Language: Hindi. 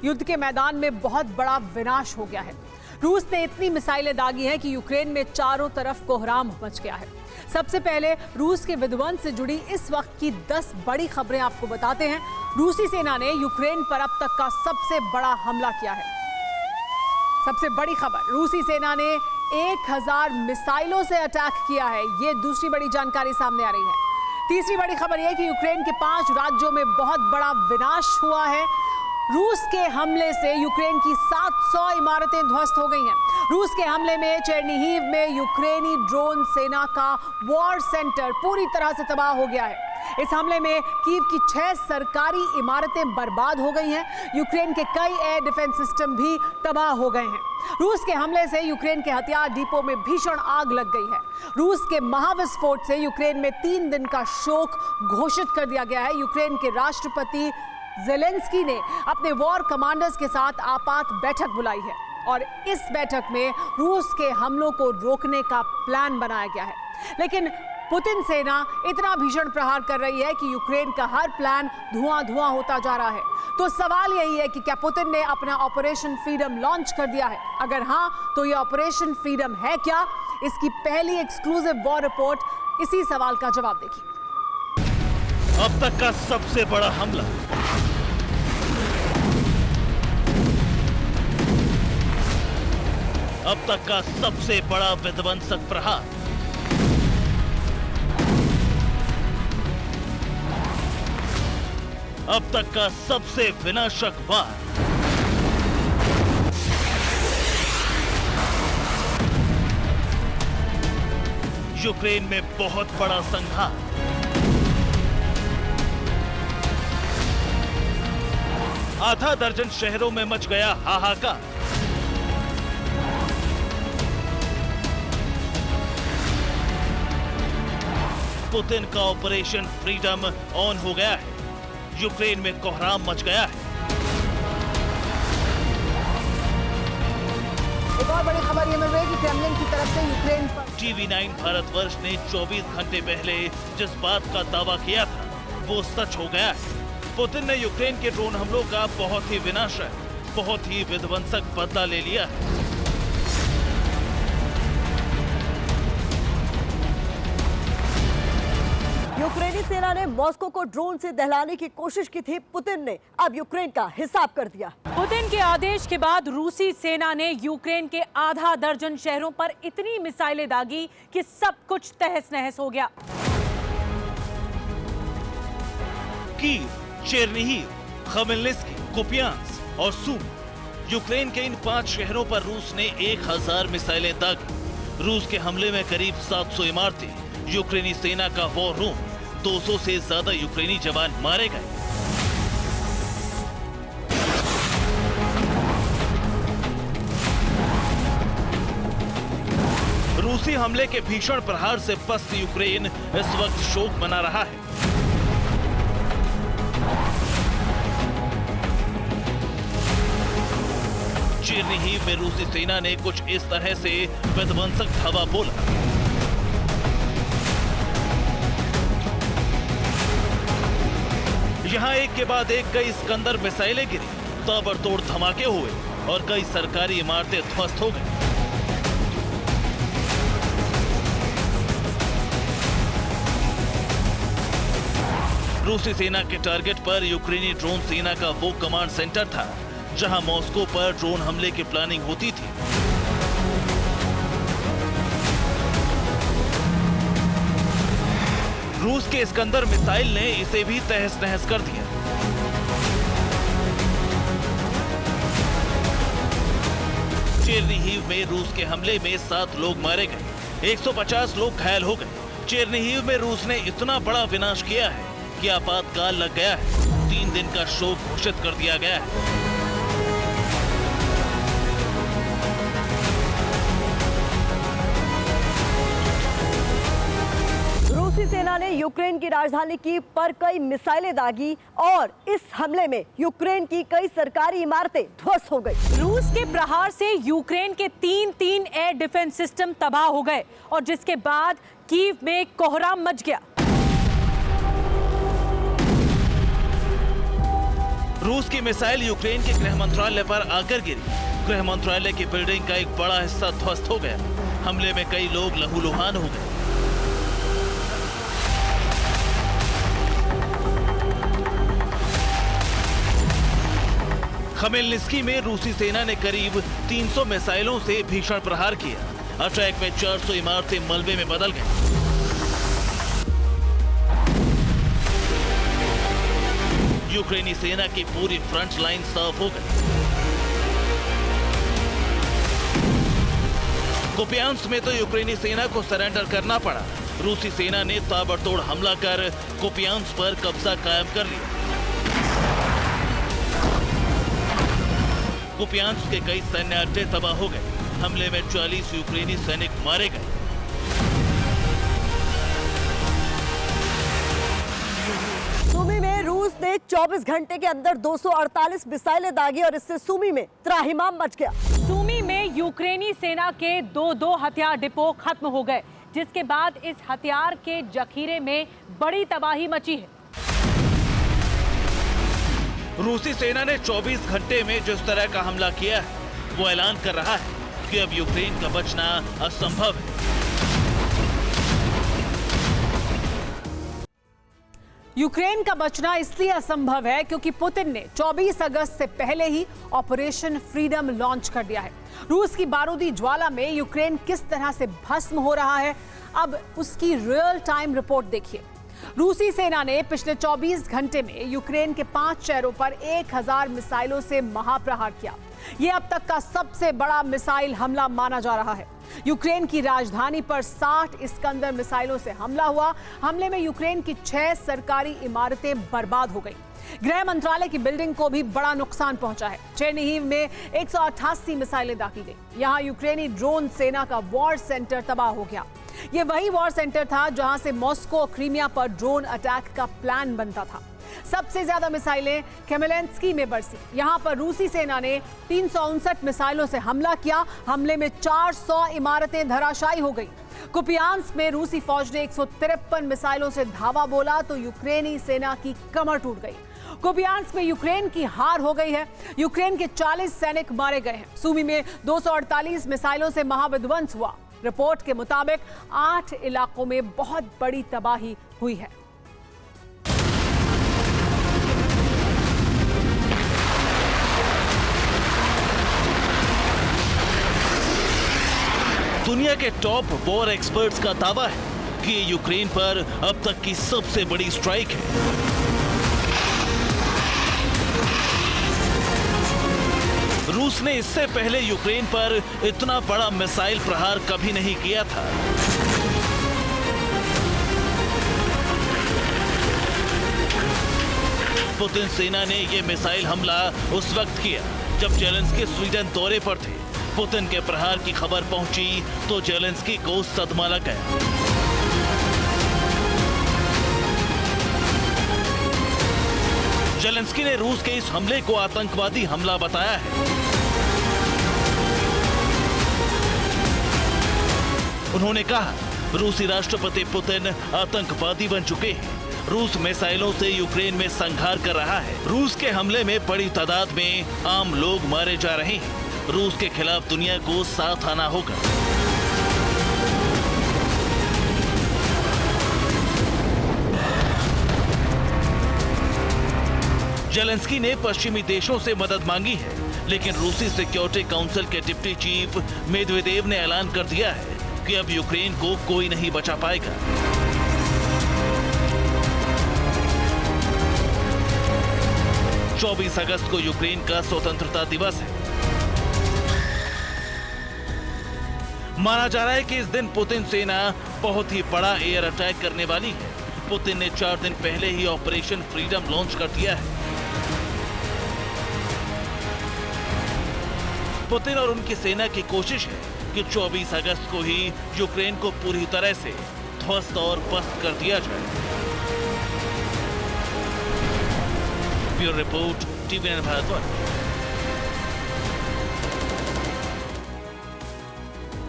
युद्ध के मैदान में बहुत बड़ा विनाश हो गया है। रूस ने इतनी मिसाइलें दागी हैं कि यूक्रेन में चारों तरफ कोहराम मच गया है। सबसे पहले रूस के विध्वंस से जुड़ी इस वक्त की 10 बड़ी खबरें आपको बताते हैं। रूसी सेना ने यूक्रेन पर अब तक का सबसे बड़ा हमला किया है। सबसे बड़ी खबर, रूसी सेना ने 1000 मिसाइलों से अटैक किया है। ये दूसरी बड़ी जानकारी सामने आ रही है। तीसरी बड़ी खबर यह कि यूक्रेन के 5 राज्यों में बहुत बड़ा विनाश हुआ है। रूस के हमले से यूक्रेन की 700 इमारतें ध्वस्त हो गई हैं। रूस के हमले में चेरनिहिव में यूक्रेनी ड्रोन सेना का वॉर सेंटर पूरी तरह से तबाह हो गया है। इस हमले में कीव की 6 सरकारी इमारतें बर्बाद हो गई हैं। यूक्रेन के कई एयर डिफेंस सिस्टम भी तबाह हो गए हैं। रूस के हमले से यूक्रेन के हथियार डिपो में भीषण आग लग गई है। रूस के महाविस्फोट से यूक्रेन में 3 दिन का शोक घोषित कर दिया गया है। यूक्रेन के राष्ट्रपति ज़ेलेंस्की ने अपने वॉर कमांडर्स के साथ आपात बैठक बुलाई है और इस बैठक में रूस के हमलों को रोकने का प्लान बनाया गया है। लेकिन पुतिन सेना इतना भीषण प्रहार कर रही है कि यूक्रेन का हर प्लान धुआं-धुआं होता जा रहा है। तो सवाल यही है कि क्या पुतिन ने अपना ऑपरेशन फ्रीडम लॉन्च कर दिया है? अगर हाँ, तो ये ऑपरेशन फ्रीडम है क्या? इसकी पहली एक्सक्लूसिव वॉर रिपोर्ट इसी सवाल का जवाब देखिए। अब तक का सबसे बड़ा हमला, अब तक का सबसे बड़ा विध्वंसक प्रहार, अब तक का सबसे विनाशक वार, यूक्रेन में बहुत बड़ा संघार, आधा दर्जन शहरों में मच गया हाहाकार, पुतिन का ऑपरेशन फ्रीडम ऑन हो गया है। यूक्रेन में कोहराम मच गया है। एक और बड़ी खबर ये मिल रही है कि क्रेमलिन की तरफ से यूक्रेन पर TV9 भारतवर्ष ने 24 घंटे पहले जिस बात का दावा किया था वो सच हो गया है। पुतिन ने यूक्रेन के ड्रोन हमलों का बहुत ही विनाशक, बहुत ही विध्वंसक बदला ले लिया है। यूक्रेनी सेना ने मॉस्को को ड्रोन से दहलाने की कोशिश की थी। पुतिन ने अब यूक्रेन का हिसाब कर दिया। पुतिन के आदेश के बाद रूसी सेना ने यूक्रेन के आधा दर्जन शहरों पर इतनी मिसाइलें दागी कि सब कुछ तहस नहस हो गया। कीव, चेरनिहिव, खमेल्निस्की, कुपियांस्क और सूमी, यूक्रेन के इन 5 शहरों पर रूस ने 1000 मिसाइलें दागी। रूस के हमले में करीब 700 इमारतें, यूक्रेनी सेना का वॉर रूम, 200 से ज्यादा यूक्रेनी जवान मारे गए। रूसी हमले के भीषण प्रहार से पस्त यूक्रेन इस वक्त शोक मना रहा है। चेरनिहिव में रूसी सेना ने कुछ इस तरह से विध्वंसक धावा बोला। यहाँ एक के बाद एक कई स्कंदर मिसाइलें गिरी, ताबड़तोड़ धमाके हुए और कई सरकारी इमारतें ध्वस्त हो गई। रूसी सेना के टारगेट पर यूक्रेनी ड्रोन सेना का वो कमांड सेंटर था जहां मॉस्को पर ड्रोन हमले की प्लानिंग होती थी। रूस के स्कंदर मिसाइल ने इसे भी तहस नहस कर दिया। चेरनिहिव में रूस के हमले में 7 लोग मारे गए, 150 लोग घायल हो गए। चेरनिहिव में रूस ने इतना बड़ा विनाश किया है कि आपातकाल लग गया है। 3 दिन का शोक घोषित कर दिया गया है। रूसी सेना ने यूक्रेन की राजधानी कीव पर कई मिसाइलें दागी और इस हमले में यूक्रेन की कई सरकारी इमारतें ध्वस्त हो गई। रूस के प्रहार से यूक्रेन के 3 एयर डिफेंस सिस्टम तबाह हो गए और जिसके बाद कीव में कोहराम मच गया। रूस की मिसाइल यूक्रेन के गृह मंत्रालय पर आकर गिरी। गृह मंत्रालय की बिल्डिंग का एक बड़ा हिस्सा ध्वस्त हो गया। हमले में कई लोग लहूलुहान हो गए। खमेलनिस्की में रूसी सेना ने करीब 300 मिसाइलों से भीषण प्रहार किया। अटैक में 400 इमारतें मलबे में बदल गईं। यूक्रेनी सेना की पूरी फ्रंट लाइन साफ हो गई। कुपियांस्क में तो यूक्रेनी सेना को सरेंडर करना पड़ा। रूसी सेना ने ताबड़तोड़ हमला कर कुपियांस्क पर कब्जा कायम कर लिया। कुपियांस्क के कई सैन्य अड्डे तबाह हो गए। हमले में 40 यूक्रेनी सैनिक मारे गए। सुमी में रूस ने 24 घंटे के अंदर 248 मिसाइलें दागी और इससे सुमी में त्राहिमाम मच गया। सुमी में यूक्रेनी सेना के दो हथियार डिपो खत्म हो गए, जिसके बाद इस हथियार के जखीरे में बड़ी तबाही मची है। रूसी सेना ने 24 घंटे में जिस तरह का हमला किया है, वो ऐलान कर रहा है कि अब यूक्रेन का बचना असंभव है। यूक्रेन का बचना इसलिए असंभव है क्योंकि पुतिन ने 24 अगस्त से पहले ही ऑपरेशन फ्रीडम लॉन्च कर दिया है। रूस की बारूदी ज्वाला में यूक्रेन किस तरह से भस्म हो रहा है, अब उसकी रियल टाइम रिपोर्ट देखिए। रूसी सेना ने पिछले 24 घंटे में यूक्रेन के 5 शहरों पर 1000 मिसाइलों से महाप्रहार किया। यह अब तक का सबसे बड़ा मिसाइल हमला माना जा रहा है। यूक्रेन की राजधानी पर 60 इस्कंदर मिसाइलों से हमला हुआ। हमले में यूक्रेन की 6 सरकारी इमारतें बर्बाद हो गई। गृह मंत्रालय की बिल्डिंग को भी बड़ा नुकसान पहुंचा है। चेरनिहिव में 188 मिसाइलें दागी गई। यहां यूक्रेनी ड्रोन सेना का वॉर सेंटर तबाह हो गया। यह वही वॉर सेंटर था जहां से मॉस्को और क्रीमिया पर ड्रोन अटैक का प्लान बनता था। सबसे ज्यादा मिसाइलें खमेलनिस्की में बरसी। यहां पर रूसी सेना ने 359 मिसाइलों से हमला किया। हमले में 400 इमारतें धराशायी हो गई। कुपियांस्क में रूसी फौज ने 153 मिसाइलों से धावा बोला तो यूक्रेनी सेना की कमर टूट गई। कुपियांस्क में यूक्रेन की हार हो गई है। यूक्रेन के 40 सैनिक मारे गए हैं। सुमी में 248 मिसाइलों से महाविध्वंस हुआ। रिपोर्ट के मुताबिक 8 इलाकों में बहुत बड़ी तबाही हुई है। दुनिया के टॉप वॉर एक्सपर्ट्स का दावा है कि ये यूक्रेन पर अब तक की सबसे बड़ी स्ट्राइक है। रूस ने इससे पहले यूक्रेन पर इतना बड़ा मिसाइल प्रहार कभी नहीं किया था। पुतिन सेना ने यह मिसाइल हमला उस वक्त किया जब जेलेंस्की स्वीडन दौरे पर थे। पुतिन के प्रहार की खबर पहुंची तो जेलेंस्की को सदमा लग गया। जेलेंस्की ने रूस के इस हमले को आतंकवादी हमला बताया है। उन्होंने कहा, रूसी राष्ट्रपति पुतिन आतंकवादी बन चुके हैं। रूस मिसाइलों से यूक्रेन में संघार कर रहा है। रूस के हमले में बड़ी तादाद में आम लोग मारे जा रहे हैं। रूस के खिलाफ दुनिया को साथ आना होगा। जेलेंस्की ने पश्चिमी देशों से मदद मांगी है, लेकिन रूसी सिक्योरिटी काउंसिल के डिप्टी चीफ मेदवेदेव ने ऐलान कर दिया है कि अब यूक्रेन को कोई नहीं बचा पाएगा। चौबीस अगस्त को यूक्रेन का स्वतंत्रता दिवस है। माना जा रहा है कि इस दिन पुतिन सेना बहुत ही बड़ा एयर अटैक करने वाली है। पुतिन ने 4 दिन पहले ही ऑपरेशन फ्रीडम लॉन्च कर दिया है। पुतिन और उनकी सेना की कोशिश है कि 24 अगस्त को ही यूक्रेन को पूरी तरह से ध्वस्त और पस्त कर दिया जाए। Bureau report, TVN Bharat.